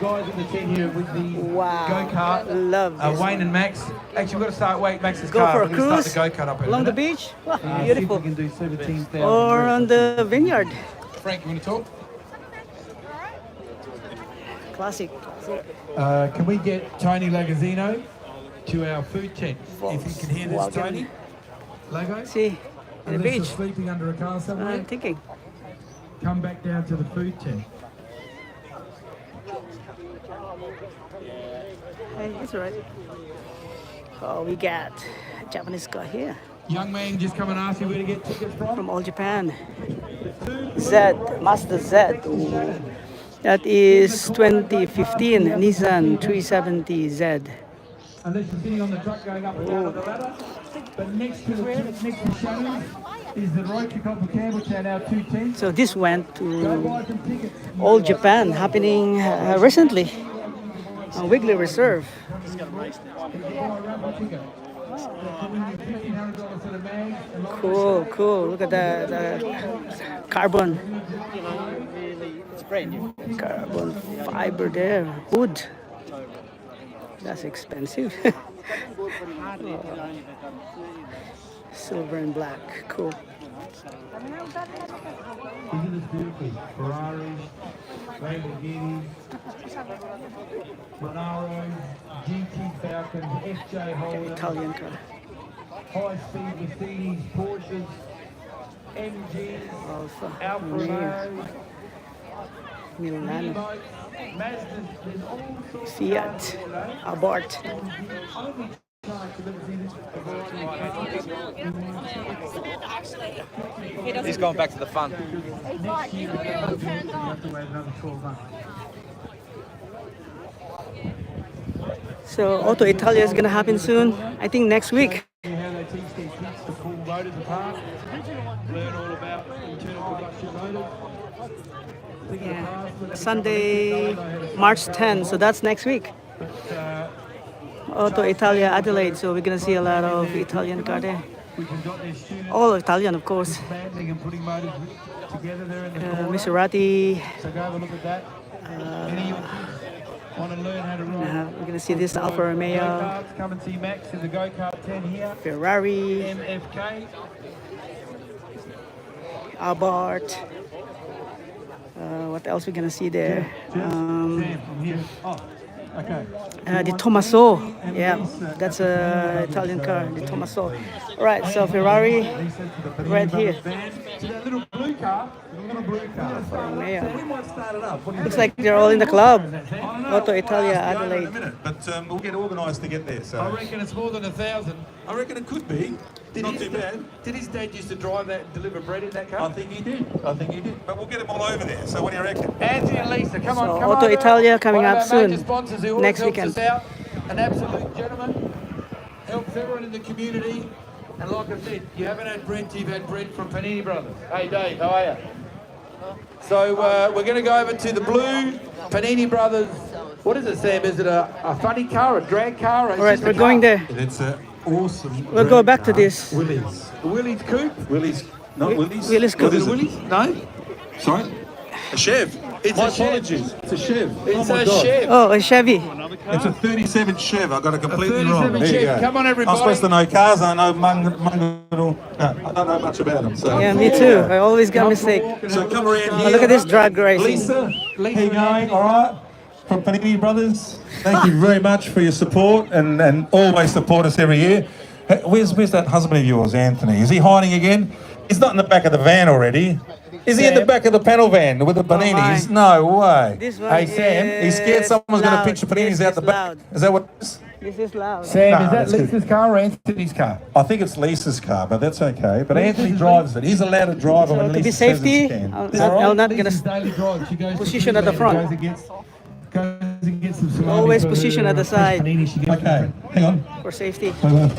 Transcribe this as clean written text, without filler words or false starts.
guys in the tent here with the Wow. go-kart. Love this Wayne one. and Max. Actually, we've got to start Max's Go car. for a We're going to cruise start the go-kart up in a along the minute. beach. Wow, See if beautiful. we can do 17,000. Or on the vineyard. Frank, you want to talk? Classic. Can we get Tony Lagazzino to our food tent? If you can hear this, Walking. Tony. Lago? See, in the Unless you're beach. sleeping under a car somewhere, I'm thinking. come back down to the food tent. Hey, it's alright. Oh, we got a Japanese guy here Young man just come and ask you where to get tickets from All Japan. Z, Master Z. That is 2015 Nissan 370Z. Unless you're sitting on the truck going up and down on the ladder. But next to Shannon is the road to Copper Camp, which are now 2 tents. So this went Go to buy some tickets. All Japan, happening recently on Wiggly Reserve. Cool, cool. Look at the carbon. It's brand new. Carbon fiber there. Wood. That's expensive. Silver and black. Cool. Isn't this beautiful? Ferraris, Lamborghinis, Monaro, GT Falcons, FJ Holden, Italian car. high-speed Mercedes, Porsches, MGs, Alfa Alfa Romeo, Romeo, Milano, Mazdas, there's all sorts of Fiat, Abarth. He's going back to the fun. So Auto Italia is gonna happen soon. I think next week. How they teach their kids to pull motors apart, learn all about internal combustion motors. Yeah. Sunday, March 10. So that's next week. Auto Italia Adelaide. So we're gonna see a lot of Italian car there. All Italian, of course. And putting motors together there in the corner. Maserati. So go have a look at that. Any of your kids want to learn how to ride? We're gonna see this Alfa Romeo, Go-karts, come and see Max in the go-kart 10 here. Ferrari, MFK. Abarth. What else we gonna see there? Sam, I'm here. Oh, okay. The Tommaso. Yeah, that's a Italian car. The Tommaso. All right, so Ferrari right here. So that little blue car, Alfa Romeo. we might start it up. What do you Looks like they're all in the club. Auto Italia In a Adelaide. minute, but we'll get organised to get there. I So reckon it's more than 1,000. I reckon it could be. Not too bad. Did his dad used to drive that, deliver bread in that car? I think he did. But we'll get them all over there. So what do you reckon? Anthony and Lisa, come on, So come Auto on. Italia coming One of up our soon, major sponsors who always next helps weekend. us out. An absolute gentleman. Helps everyone in the community. And like I said, you haven't had bread till you've had bread from Panini Brothers. Hey Dave, how are you? So we're going to go over to the blue Panini Brothers. What is it, Sam? Is it a funny car, a drag car? Or All right, we're going there. It's an awesome. We'll go back to this. Willie's. Willie's Coupe? Willie's. Not Willie's. Willie's Coupe. What is it? Willie's? No? Sorry? A Chev. It's My a Chev. apologies. It's a Chev. It's my a God. Chev. Oh, a Chevy. It's a 37 Chev. I got it completely wrong. 37 There you Chev. go. Come on, everybody. I'm supposed to know cars. I know I don't know much about them. So. Yeah, me too. I always got mistake. So come around Oh, here. look at this drag racing. Lisa, how you going? All right? From Panini Brothers. Thank you very much for your support and always support us every year. Hey, where's that husband of yours, Anthony? Is he hiding again? He's not in the back of the van already. Is he in the back of the panel van with the paninis? No way. This one Hey, Sam, he's scared is someone's going to loud. pitch the paninis This out is the back. loud. Is that what it is? This is loud. Sam, Nah, is that that's good. Lisa's car or Anthony's car? I think it's Lisa's car, but that's okay. But Anthony drives it. He's allowed to drive it So when to be Lisa says safety, he can. I'm Is that right? not gonna Lisa's daily drive. She goes position to at the front. Goes and gets some salami Always for position her at the fresh side. panini. She gets Okay, hang on. for safety. Wait.